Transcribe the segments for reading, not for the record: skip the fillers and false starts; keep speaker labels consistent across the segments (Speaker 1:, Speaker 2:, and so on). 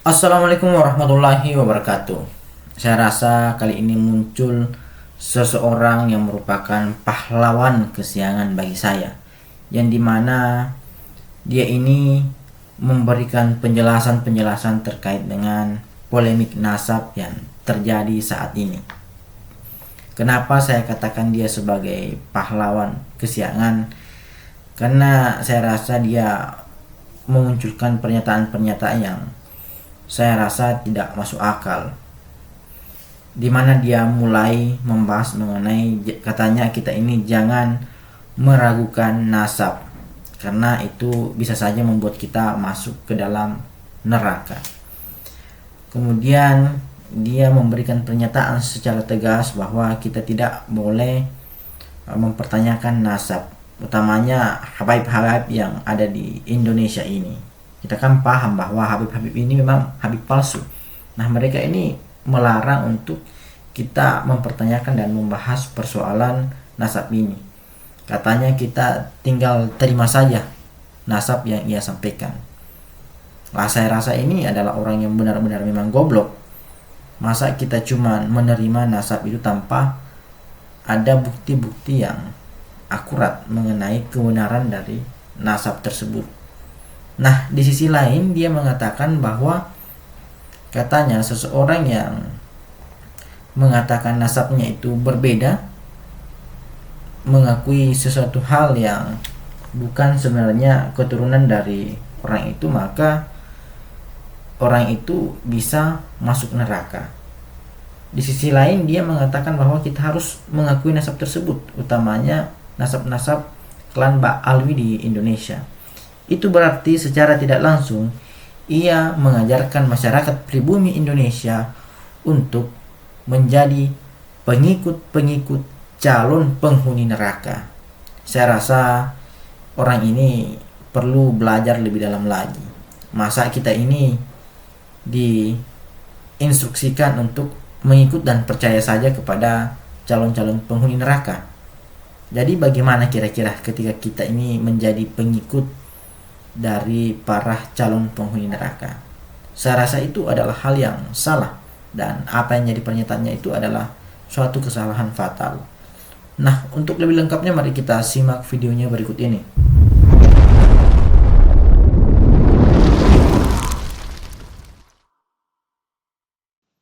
Speaker 1: Assalamualaikum warahmatullahi wabarakatuh. Saya rasa kali ini muncul seseorang yang merupakan pahlawan kesiangan bagi saya, yang dimana dia ini memberikan penjelasan-penjelasan terkait dengan polemik nasab yang terjadi saat ini. Kenapa saya katakan dia sebagai pahlawan kesiangan? Karena saya rasa dia memunculkan pernyataan-pernyataan yang saya rasa tidak masuk akal, di mana dia mulai membahas mengenai katanya kita ini jangan meragukan nasab karena itu bisa saja membuat kita masuk ke dalam neraka. Kemudian dia memberikan pernyataan secara tegas bahwa kita tidak boleh mempertanyakan nasab, utamanya habaib-habaib yang ada di Indonesia ini. Kita kan paham bahwa Habib-Habib ini memang Habib palsu. Nah, mereka ini melarang untuk kita mempertanyakan dan membahas persoalan nasab ini. Katanya kita tinggal terima saja nasab yang ia sampaikan. Lah, saya rasa ini adalah orang yang benar-benar memang goblok. Masa kita cuma menerima nasab itu tanpa ada bukti-bukti yang akurat mengenai kebenaran dari nasab tersebut. Nah, di sisi lain dia mengatakan bahwa katanya seseorang yang mengatakan nasabnya itu berbeda, mengakui sesuatu hal yang bukan sebenarnya keturunan dari orang itu, maka orang itu bisa masuk neraka. Di sisi lain dia mengatakan bahwa kita harus mengakui nasab tersebut, utamanya nasab-nasab klan Ba'alwi di Indonesia. Itu berarti secara tidak langsung ia mengajarkan masyarakat pribumi Indonesia untuk menjadi pengikut-pengikut calon penghuni neraka. Saya rasa orang ini perlu belajar lebih dalam lagi. Masa kita ini diinstruksikan untuk mengikut dan percaya saja kepada calon-calon penghuni neraka. Jadi bagaimana kira-kira ketika kita ini menjadi pengikut dari para calon penghuni neraka? Saya rasa itu adalah hal yang salah, dan apa yang jadi pernyataannya itu adalah suatu kesalahan fatal. Nah, untuk lebih lengkapnya mari kita simak videonya berikut ini.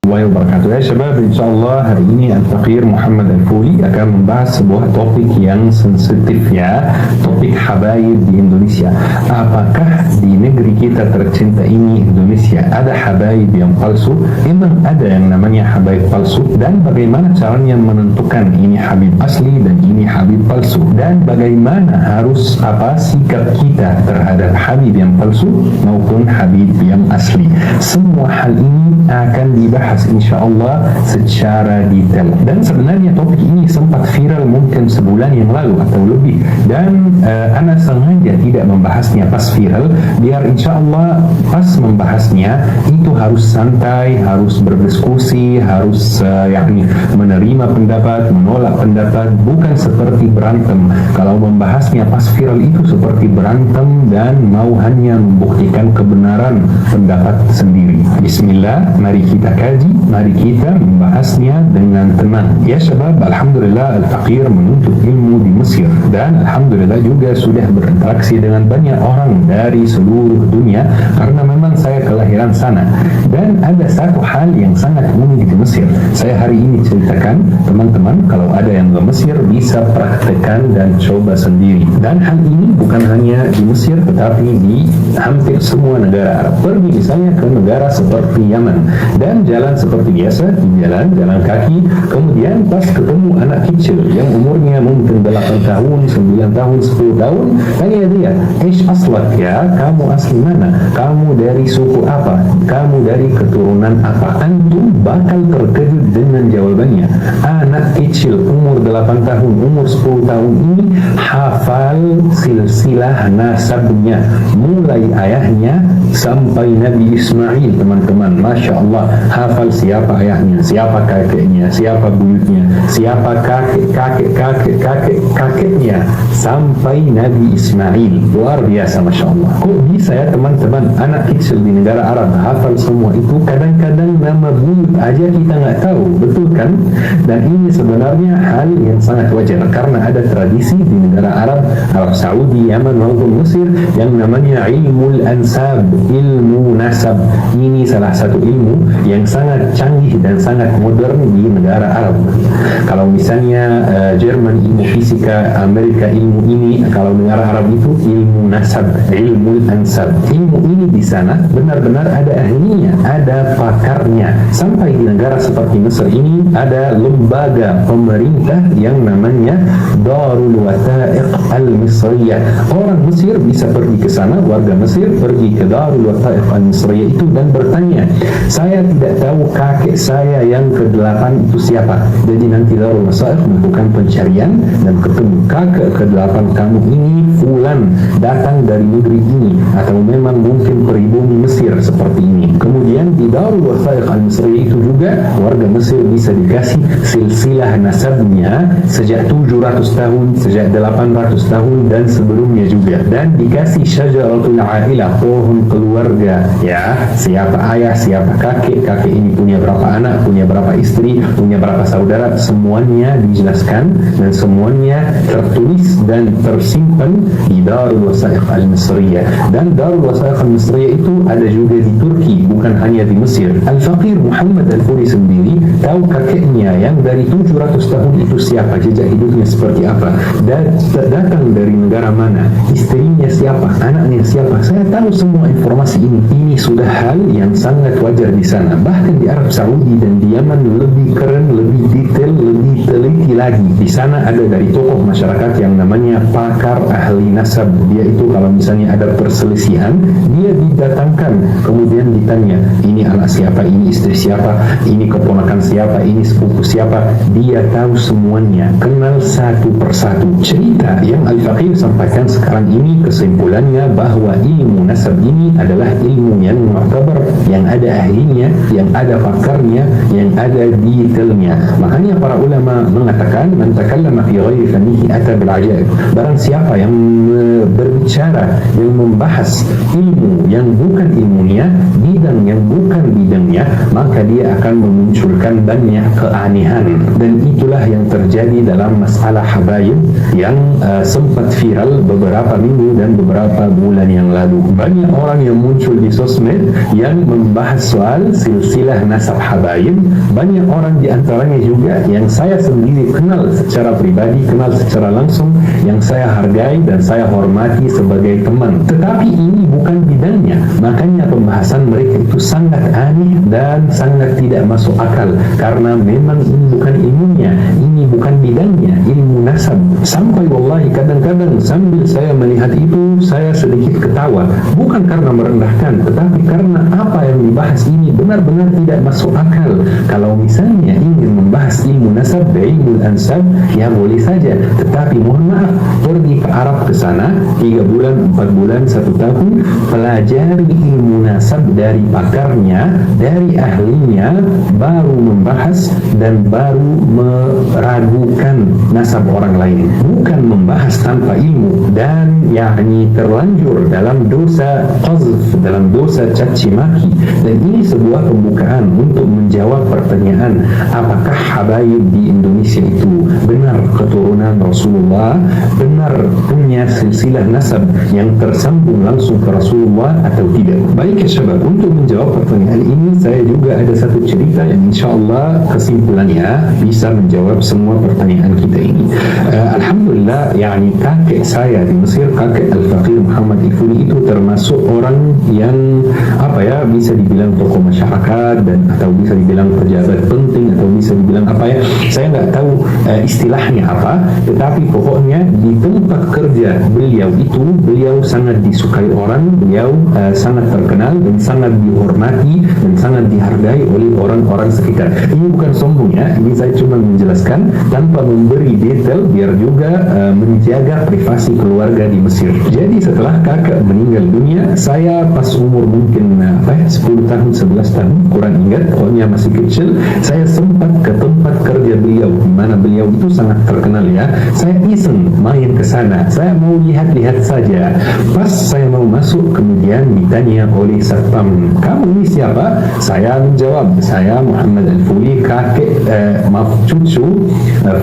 Speaker 2: Wabarakatuh. Ya syabab, insyaAllah hari ini Al-Faqir Muhammad Al-Fuli akan membahas sebuah topik yang sensitif, ya, topik habaib di Indonesia. Apakah di negeri kita tercinta ini Indonesia ada habaib yang palsu? Memang ada yang namanya habaib palsu, dan bagaimana caranya menentukan ini habib asli dan ini habib palsu, dan bagaimana harus sikap kita terhadap habib yang palsu maupun habib yang asli. Semua hal ini akan dibahas insyaallah secara detail, dan sebenarnya topik ini sempat viral mungkin sebulan yang lalu atau lebih, dan ana sengaja tidak membahasnya pas viral biar insyaallah pas membahasnya itu harus santai, harus berdiskusi, harus menerima pendapat, menolak pendapat, bukan seperti berantem. Kalau membahasnya pas viral itu seperti berantem dan mau hanya membuktikan kebenaran pendapat sendiri. Bismillah, mari kita kaji, mari kita membahasnya dengan tenang. Ya syabab, alhamdulillah Al-Faqir menuntut ilmu di Mesir, dan alhamdulillah juga sudah berinteraksi dengan banyak orang dari seluruh dunia karena memang saya kelahiran sana. Dan ada satu hal yang sangat unik di Mesir, saya hari ini ceritakan teman-teman, kalau ada yang ke Mesir bisa praktekkan dan coba sendiri. Dan hal ini bukan hanya di Mesir tetapi di hampir semua negara Arab. Pergi misalnya ke negara seperti Yaman, dan jalan seperti biasa, jalan kaki, kemudian pas ketemu anak kecil yang umurnya mungkin 8 tahun, 9 tahun, 10 tahun, tanya dia, "Ish aslak, ya, kamu asli mana? Kamu dari suku apa? Kamu dari keturunan apa?" Antum bakal terkejut dengan jawabannya. Anak kecil umur 8 tahun, umur 10 tahun ini hafal silsilah nasabnya, mulai ayahnya sampai Nabi Ismail, teman-teman. Masya Allah, hafal siapa ayahnya, siapa kakeknya, siapa buyutnya, siapa kakeknya sampai Nabi Ismail. Luar biasa, Masya Allah. Kok bisa ya teman-teman, anak kecil di negara Arab hafal semua itu, kadang-kadang nama buyut aja kita nggak tahu, betul kan? Dan ini sebenarnya hal yang sangat wajar karena ada tradisi di negara Arab Saudi, Yaman maupun Mesir yang namanya ilmu ansab, ilmu nasab. Ini salah satu ilmu yang sangat canggih dan sangat modern di negara Arab. Kalau misalnya Jerman ilmu fisika, Amerika ilmu ini, kalau negara Arab itu ilmu nasab, ilmu ansab. Ilmu ini di sana benar-benar ada ahlinya, ada pakarnya. Sampai di negara seperti Mesir ini ada lembaga pemerintah yang namanya Darul Wathaiq Al-Misriyah. Orang Mesir bisa pergi ke sana, warga Mesir pergi ke Darul Wathaiq Al-Misriyah itu dan bertanya, saya tidak tahu kakek saya yang ke-8 itu siapa. Jadi nanti Darul Wathaiq melakukan pencarian dan ketemu kakek ke-8 kamu ini fulan, datang dari negeri ini, atau memang mungkin pribumi Mesir seperti ini. Kemudian di Darul Wathaiq Al-Misriyah itu juga warga Mesir bisa dikasih silsilah nasabnya sejak 700 tahun, sejak 800 tahun dan sebelumnya juga, dan dikasih syajaratul ailah, pohon keluarga, ya, siapa ayah, siapa kakek, kakek ini punya berapa anak, punya berapa istri, punya berapa saudara, semuanya dijelaskan dan semuanya tertulis dan tersimpan di Darul Wathaiq Al-Misriyah. Dan Darul Wathaiq Al-Misriyah itu ada juga di Turki, bukan hanya di Mesir. Al-Faqir Muhammad Al-Furi sendiri tahu kakeknya yang dari 700 tahun itu siapa, jejak hidupnya seperti apa, dan datang dari negara mana, istrinya siapa, anaknya siapa. Saya tahu semua informasi ini. Ini sudah hal yang sangat wajar di sana. Bahkan di Arab Saudi dan di Yaman lebih keren, lebih detail, lebih teliti lagi. Di sana ada dari tokoh masyarakat yang namanya pakar ahli nasab. Dia itu kalau misalnya ada perselisihan, dia didatangkan, kemudian ditanya, ini anak siapa, ini istri siapa, ini keponakan siapa, ini sepupu siapa. Dia tahu semuanya, kenal satu persatu. Cerita yang Al-Faqih sampaikan sekarang ini kesimpulannya bahwa ilmu nasab ini adalah ilmu yang mu'tabar, yang ada ahlinya, yang ada pakarnya, yang ada detailnya. Makanya para ulama mengatakan, man takallama fi ghairi fannihi ata bil ajaib. Barang siapa yang berbicara, yang membahas ilmu yang bukan ilmunya, bidang yang bukan bidangnya, maka dia akan memunculkan banyak keanehan. Dan itulah yang terjadi dalam masalah habaib yang sempat viral beberapa minggu dan beberapa bulan yang lalu. Banyak orang yang muncul di sosmed yang membahas soal silsilah nasab habaib. Banyak orang di antaranya juga yang saya sendiri kenal secara pribadi, kenal secara langsung, yang saya hargai dan saya hormati sebagai teman. Tetapi ini bukan bidangnya. Makanya pembahasan mereka itu sangat aneh dan sangat tidak masuk akal, karena memang ini bukan ilmunya, ini bukan bidangnya, ilmu nasab. Sampai wallahi kadang-kadang sambil saya melihat itu, saya sedikit ketawa, bukan karena merendahkan, tetapi karena apa yang dibahas ini benar-benar tidak masuk akal. Kalau misalnya ingin membahas ilmu nasab, ilmu ansab, ya boleh saja, tetapi mohon maaf, pergi ke Arab ke sana 3 bulan, 4 bulan, 1 tahun, pelajari ilmu nasab dari pakarnya, dari ahlinya, baru membahas dan baru meragukan nasab orang lain, bukan membahas tanpa ilmu dan yakni terlanjur dalam dosa qazf, dalam dosa caci maki. Dan ini sebuah pembukaan untuk menjawab pertanyaan, apakah habaib di Indonesia itu benar keturunan Rasulullah, benar punya silsilah nasab yang tersambung langsung ke Rasulullah atau tidak. Baik ya syabab, untuk menjawab pertanyaan ini saya juga ada satu cerita yang insyaAllah kesimpulannya bisa menjawab semua pertanyaan kita ini. Alhamdulillah, yakni kakek saya di Mesir, kakek Al-Faqih Muhammad Al-Furi itu termasuk orang yang apa ya, bisa dibilang tokoh masyarakat dan atau bisa dibilang pejabat penting atau bisa dibilang apa ya, saya nggak tahu istilahnya apa, tetapi pokoknya di tempat kerja beliau itu, beliau sangat disukai orang, beliau sangat terkenal dan sangat dihormati dan sangat dihargai oleh orang-orang sekitar. Ini bukan sombong ya, ini saya cuma menjelaskan tanpa memberi detail biar juga menjaga privasi keluarga di Mesir. Jadi setelah kakak meninggal dunia, saya pas umur mungkin 10 tahun, 11 tahun, kurang ingat waktu masih kecil, saya sempat ke tempat kerja beliau, di mana beliau itu sangat terkenal ya. Saya iseng main ke sana, saya mau lihat-lihat saja. Pas saya mau masuk, kemudian ditanya oleh satpam, kamu ini siapa? Saya menjawab, saya Muhammad Al-Fuli, kakek cucu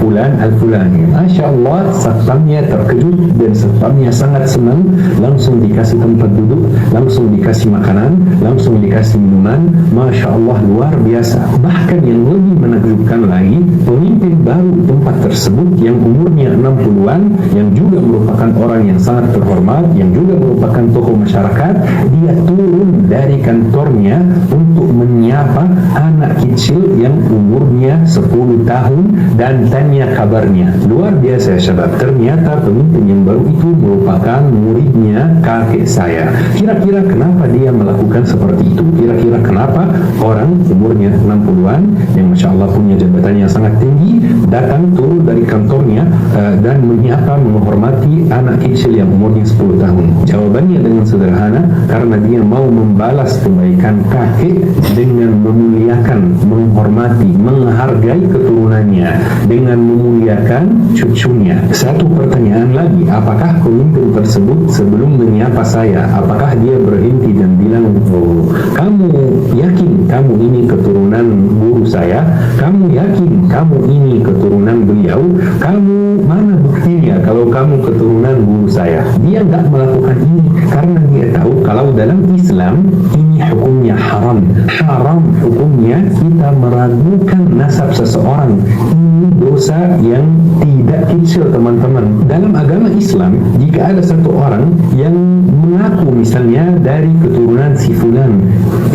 Speaker 2: Fulan Al-Fulani. Masya Allah, satpamnya terkejut dan satpamnya sangat senang. Langsung dikasih tempat duduk, langsung dikasih makanan, langsung dikasih minuman. Masya Allah, luar biasa. Bahkan yang lebih menakjubkan lagi, pemimpin baru tempat tersebut yang umurnya 60-an, yang juga merupakan orang yang sangat terhormat, yang juga merupakan tokoh masyarakat, dia turun dari kantornya untuk menyapa anak kecil yang umurnya 10 tahun dan tanya kabarnya. Luar biasa ya syabab, ternyata pemimpin yang baru itu merupakan muridnya kakek saya. Kira-kira kenapa dia melakukan seperti itu? Kira-kira kenapa orang umurnya 60-an yang Masya Allah punya jabatan yang sangat tinggi datang turun dari kantornya dan menyapa, menghormati anak kecil yang umurnya 10 tahun? Jawabannya dengan sederhana, karena dia mau membalas kebaikan kakek dengan memuliakan, menghormati, menghargai keturunannya, dengan memuliakan cucunya. Satu pertanyaan lagi, apakah pemimpin tersebut sebelum menyapa saya, apakah dia berhenti dan bilang, oh, kamu yakin kamu ini keturunan guru saya? Kamu yakin kamu ini keturunan beliau? Kamu mana buktinya kalau kamu keturunan guru saya? Dia nggak melakukan ini karena dia tahu kalau dalam Islam ini hukumnya haram. Haram hukumnya kita meragukan nasab seseorang. Ini dosa yang tidak kecil teman-teman. Dalam agama Islam, jika ada satu orang yang mengaku misalnya dari keturunan si fulan,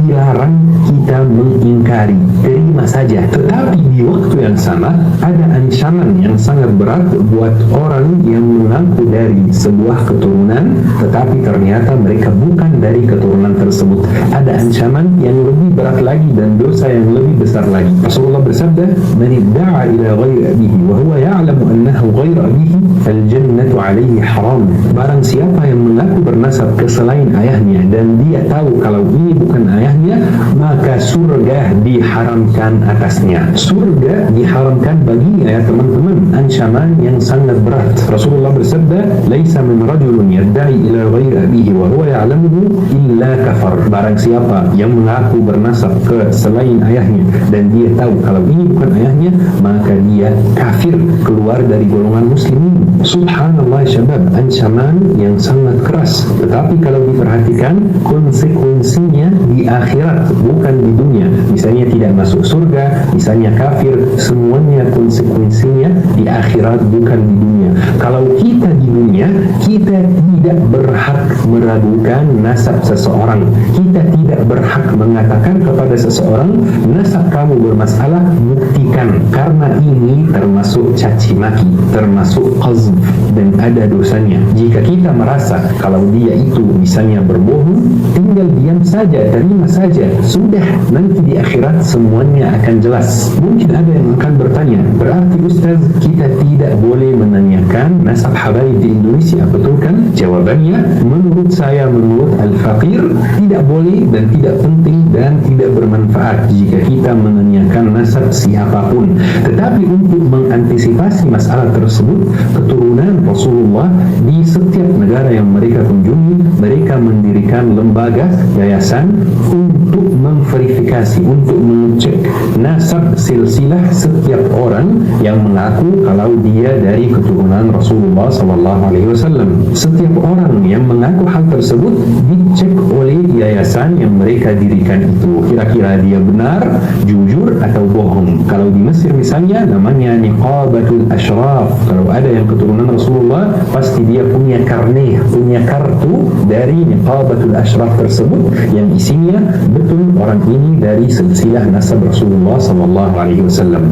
Speaker 2: dilarang kita mengingkari, terima saja. Tetapi di waktu yang sama ada ancaman yang sangat berat buat orang yang mengaku dari sebuah keturunan tetapi ternyata mereka bukan dari keturunan tersebut. Ada ancaman yang lebih berat lagi dan dosa yang lebih besar lagi. Rasulullah bersabda, "Man idda'a ila ghairi abihi wa huwa ya'lamu annahu ghairu abihi, fal jannatu 'alaihi haram." Barang siapa yang mengaku bernasab ke selain ayahnya dan dia tahu kalau ini bukan ayahnya, maka surga diharamkan atasnya. Surga diharamkan baginya ya teman-teman. Ancaman yang sangat berat. Rasulullah bersabda, "Laisa min rajulun yadda'i ila ghairi abihi wa huwa ya'lamuhu illa kafar." Barang siapa yang mengaku bernasab ke selain ayahnya dan dia tahu kalau ini bukan ayahnya, maka dia kafir, keluar dari golongan muslimin. Subhanallah syabab, ancaman yang sangat keras. Tetapi kalau diperhatikan, konsekuensinya di akhirat, bukan di dunia. Misalnya tidak masuk surga, misalnya kafir, semuanya konsekuensinya di akhirat, bukan di dunia. Kalau kita di dunia, kita tidak berhak meragukan nasab seseorang. Kita tidak berhak mengatakan kepada seseorang, nasab kamu bermasalah, buktikan. Karena ini termasuk caci maki, termasuk qazf, dan ada dosanya. Jika kita merasa kalau dia itu misalnya berbohong, tinggal diam saja, terima saja. Sudah, nanti di akhirat semuanya akan jelas. Mungkin ada yang akan bertanya, berarti Ustaz, kita tidak boleh menanyakan nasab habaib di Indonesia, betul kan? Jawabannya, menurut saya, menurut Al-Faqir, tidak boleh dan tidak penting dan tidak bermanfaat jika kita menanyakan nasab siapapun. Tetapi untuk mengantisipasi masalah tersebut, keturunan Rasulullah di setiap negara yang mereka kunjungi, mereka mendirikan lembaga, yayasan untuk memverifikasi, untuk mengecek nasab silsilah setiap orang yang mengaku kalau dia dari keturunan Rasulullah SAW. Setiap orang yang mengaku hal tersebut dicek oleh yayasan yang mereka dirikan itu. Kira-kira dia benar, jujur atau bohong. Kalau di Mesir misalnya namanya Niqabatul Ashraf. Kalau ada yang keturunan Rasulullah, pasti dia punya karne, punya kartu dari Niqabatul Ashraf tersebut yang isinya betul orang ini dari silsilah nasab nasab Rasulullah sallallahu alaihi wasallam.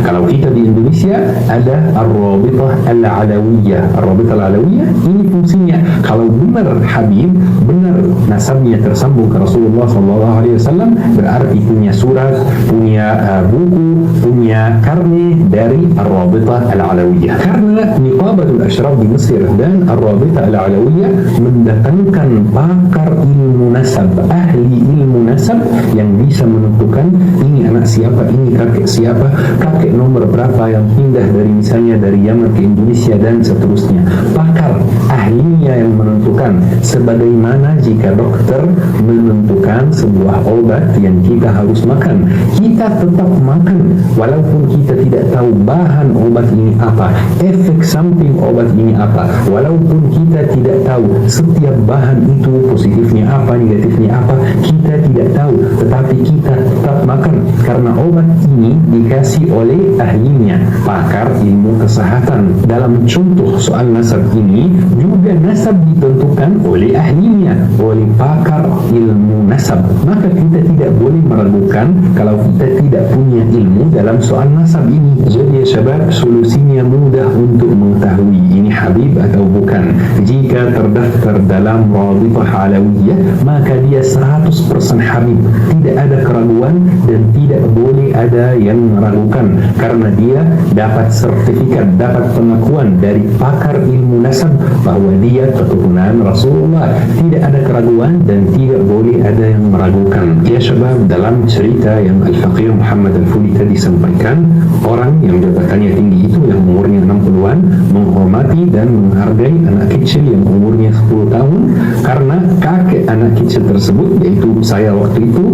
Speaker 2: Kalau kita di Indonesia ada Ar-Rabitah Al-Alawiyah. Ar-Rabitah Al-Alawiyah ini fungsinya kalau benar Habib, benar nasabnya tersambung ke Rasulullah sallallahu alaihi wasallam, berarti punya surat, punya buku, punya karne dari Ar-Rabitah Al-Alawiyah. Karena Niqabatul Ashraf di Mesir dan Ar-Rabitah Al-Alawiyah mendatangkan pakar ilmu nasab, ahli ilmu nasab yang bisa menentukan ini anak siapa, ini kakek siapa, kakek nomor berapa yang pindah dari misalnya dari Yaman ke Indonesia dan seterusnya. Pakar ahlinya yang menentukan, sebagaimana jika dokter menentukan sebuah obat yang kita harus makan, kita tetap makan walaupun kita tidak tahu bahan obat ini apa, efek samping obat ini apa, walaupun kita tidak tahu setiap bahan itu positifnya apa, negatifnya apa, kita tidak tahu, tetapi kita tetap makan karena obat ini dikasih oleh ahlinya, pakar ilmu kesehatan. Dalam contoh soal nasab ini juga nasab ditentukan oleh ahlinya, oleh pakar ilmu nasab. Maka kita tidak boleh meragukan kalau kita tidak punya ilmu dalam soal nasab ini. Jadi ya syabab, solusinya mudah untuk mengetahui ini Habib atau bukan. Jika terdaftar dalam Rabitah Alawiyah, maka dia 100% Habib, tidak ada keraguan dan tidak boleh ada yang meragukan karena dia dapat sertifikat, dapat pengakuan dari pakar ilmu nasab bahwa dia keturunan Rasulullah. Tidak ada keraguan dan tidak boleh ada yang meragukan. Ya syabab, dalam cerita yang Al-Faqir Muhammad Al-Fuli tadi sampaikan, orang yang jabatannya tinggi itu yang umurnya 60-an menghormati dan menghargai anak kecil yang umurnya 10 tahun karena kakek anak kecil tersebut, yaitu saya waktu itu,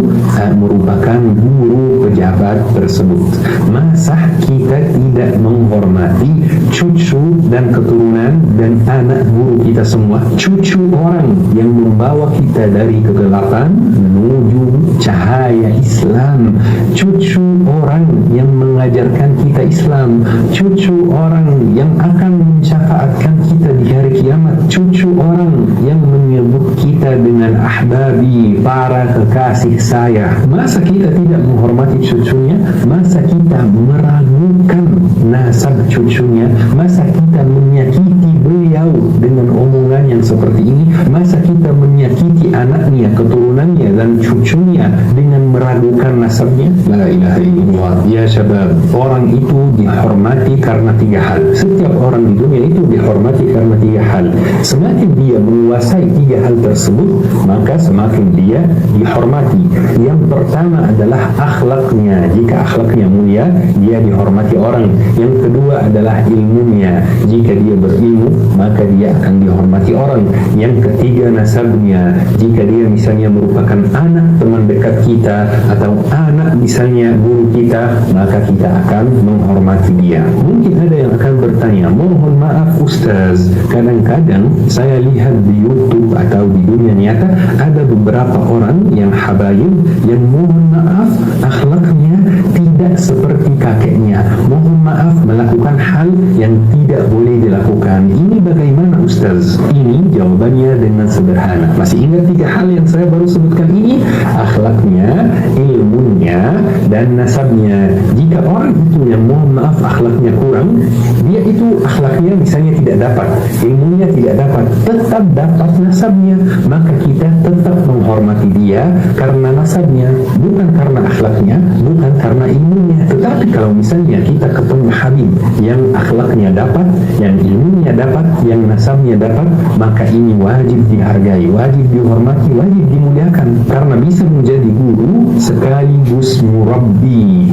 Speaker 2: merupakan guru pejabat tersebut. Masa kita tidak menghormati cucu dan keturunan dan anak guru kita semua, cucu orang yang membawa kita dari kegelapan menuju cahaya Islam, cucu orang yang mengajarkan kita Islam, cucu orang yang akan mensyafaatkan kita di hari kiamat, cucu orang yang menyebut kita dengan ahbabi, para kekasih saya. Masa kita tidak menghormati cucunya? Masa kita meragukan nasab cucunya? Masa kita menyakiti beliau dengan omongan yang seperti ini? Masa kita menyakiti anaknya, keturunannya dan cucunya dengan meragukan nasabnya? La ilaha illallah. Ya syabab, orang itu dihormati karena 3 hal. Setiap orang di dunia itu dihormati karena 3 hal. Semakin dia menguasai 3 hal tersebut, maka semakin dia dihormati. Yang pertama adalah akhlaknya. Jika akhlaknya mulia, dia dihormati orang. Yang kedua adalah ilmunya. Jika dia berilmu, maka dia akan dihormati orang. Yang ketiga nasabnya. Jika dia misalnya merupakan anak teman dekat kita atau anak misalnya guru kita, maka kita akan menghormati dia. Mungkin ada yang akan bertanya, mohon maaf Ustaz, kadang-kadang saya lihat di YouTube atau di dunia nyata ada beberapa orang yang habaib yang mohon maaf akhlaknya tidak seperti kakeknya, mohon maaf melakukan hal yang tidak boleh dilakukan. Ini bagaimana Ustaz? Ini jawabannya dengan sederhana. Masih ingat 3 hal yang saya baru sebutkan ini? Akhlaknya, ilmunya, dan nasabnya. Jika orang itu yang mohon maaf akhlaknya kurang, dia itu akhlaknya misalnya tidak dapat, ilmunya tidak dapat, tetap dapat nasabnya, maka kita tetap menghormati dia karena nasabnya, bukan karena akhlaknya, bukan karena ilmunya. Tetapi kalau misalnya kita ketemu Habib yang akhlaknya dapat, yang ilmunya dapat, yang nasabnya dapat, maka ini wajib dihargai, wajib dihormati, wajib dimuliakan karena bisa menjadi guru sekaligus murabbi.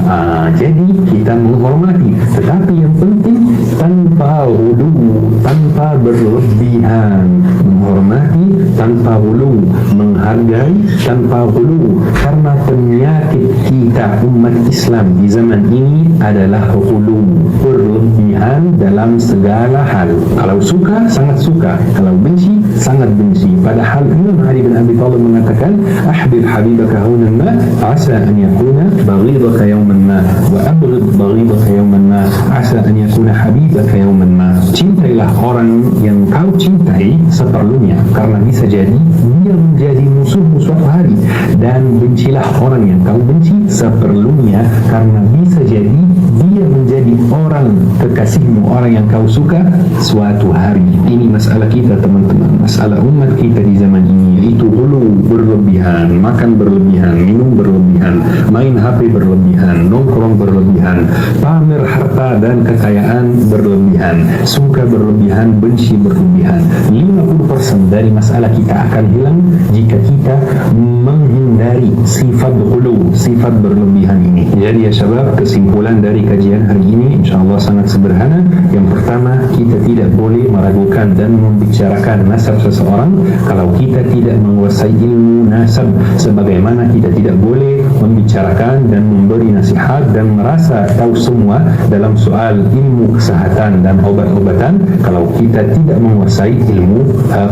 Speaker 2: Jadi kita menghormati, tetapi yang penting tanpa ghulu, tanpa berlebihan. Menghormati tanpa ghulu, menghargai tanpa ghulu, karena penyakit kita umat Islam di zaman ini adalah ghulu, berlebihan dalam segala hal. Kalau suka, sangat suka, kalau benci, sangat benci. Padahal Imam Ali bin Abi Thalib mengatakan, ahbib habibaka hunan ma asa an yakuna بغيضك يوما ما وأبغض بغيضك يوما ما عسى أن يكون حبيبك يوما ما. Cintailah orang yang kau cintai seperlunya, karena bisa jadi dia menjadi musuhmu suatu hari, dan bencilah orang yang kau benci seperlunya, karena bisa jadi dia menjadi orang kekasihmu, orang yang kau suka suatu hari. Ini masalah kita teman-teman, masalah umat kita di zaman ini, yaitu hulu berlebihan, makan berlebihan, minum berlebihan, main HP berlebihan, nongkrong berlebihan, pamer harta dan kekayaan berlebihan, suka berlebihan, benci berlebihan. 50% dari masalah kita akan hilang jika kita menghindari sifat hulu, sifat berlebihan ini. Jadi ya syabab, kesimpulan dari kajian hari ini insyaallah sangat sederhana. Yang pertama, kita tidak boleh meragukan dan membicarakan nasab seseorang kalau kita tidak menguasai ilmu nasab, sebagaimana kita tidak boleh membicarakan dan memberi nasihat dan merasa tahu semua dalam soal ilmu kesehatan dan obat-obatan kalau kita tidak menguasai ilmu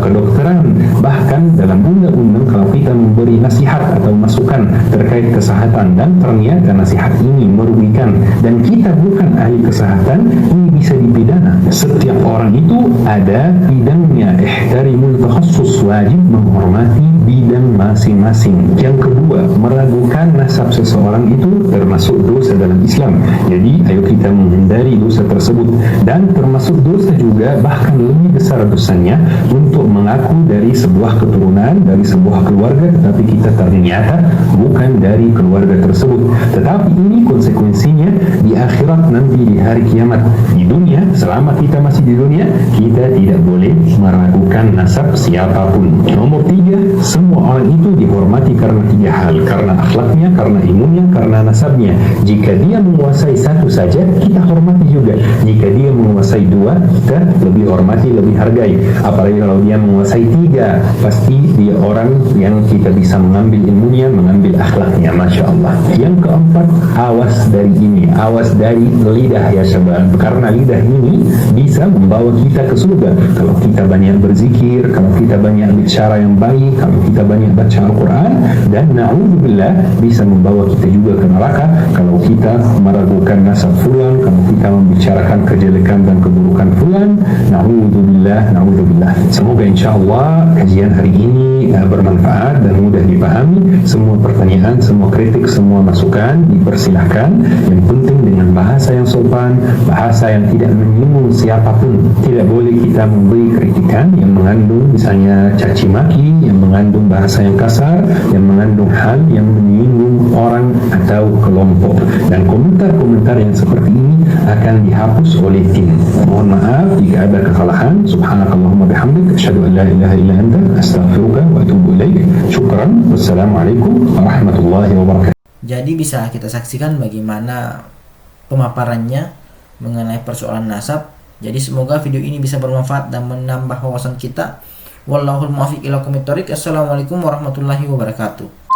Speaker 2: kedokteran. Bahkan dalam undang-undang kalau kita memberi nasihat atau masukan terkait kesehatan dan ternyata nasihat ini merugikan dan kita bukan ahli kesehatan, ini bisa dipidana. Setiap orang itu ada bidangnya. Ihtarimul takhassus, wajib menghormati bidang masing-masing. Yang kedua, meragukan nasab seseorang itu termasuk dosa dalam Islam. Jadi ayo kita menghindari dosa tersebut, dan termasuk dosa juga bahkan lebih besar dosanya untuk mengaku dari sebuah keturunan, dari sebuah keluarga, tetapi kita ternyata bukan dari keluarga tersebut. Tetapi ini konsekuensinya di akhirat nanti, di hari kiamat. Di dunia, selama kita masih di dunia, kita tidak boleh meragukan nasab siapapun. Nomor 3, semua orang itu dihormati karena 3 hal, karena akhlaknya, karena ilmunya, karena nasabnya. Jika dia menguasai satu saja, kita hormati juga. Jika dia menguasai 2, kita lebih hormati, lebih hargai. Apalagi kalau dia menguasai 3, pasti dia orang yang kita bisa mengambil ilmunya, mengambil akhlaknya. Masya Allah. Yang keempat, awas dari ini, awas dari lidah ya syabab, karena lidah ini bisa membawa kita ke surga kalau kita banyak berzikir, kalau kita banyak bicara yang baik, kalau kita banyak baca Al-Quran, dan na'udzubillah bisa membawa kita juga ke neraka kalau kita meragukan nasab fulan, kalau kita membicarakan kejelekan dan keburukan fulan. Na'udzubillah, na'udzubillah. Semoga insyaallah kajian hari ini bermanfaat dan mudah dipahami. Semua pertanyaan, semua kritik, semua masukan dipersilahkan. Yang penting dengan bahasa yang sopan, bahasa yang tidak menyinggung siapapun. Tidak boleh kita memberi kritikan yang mengandung misalnya caci maki, yang mengandung bahasa yang kasar, yang mengandung hal yang menyinggung orang atau kelompok. Dan komentar-komentar yang seperti ini akan dihapus oleh tim. Mohon maaf jika ada kesalahan. Subhanakallahumma bihamdik, asyhadu an la ilaha illa anta, astaghfiruka wa atubu ilaik. Syukran. Wassalamualaikum warahmatullahi wabarakatuh.
Speaker 1: Jadi bisa kita saksikan bagaimana pemaparannya mengenai persoalan nasab. Jadi semoga video ini bisa bermanfaat dan menambah wawasan kita. Wallahul muwaffiq ila aqwamit thoriq. Assalamualaikum warahmatullahi wabarakatuh.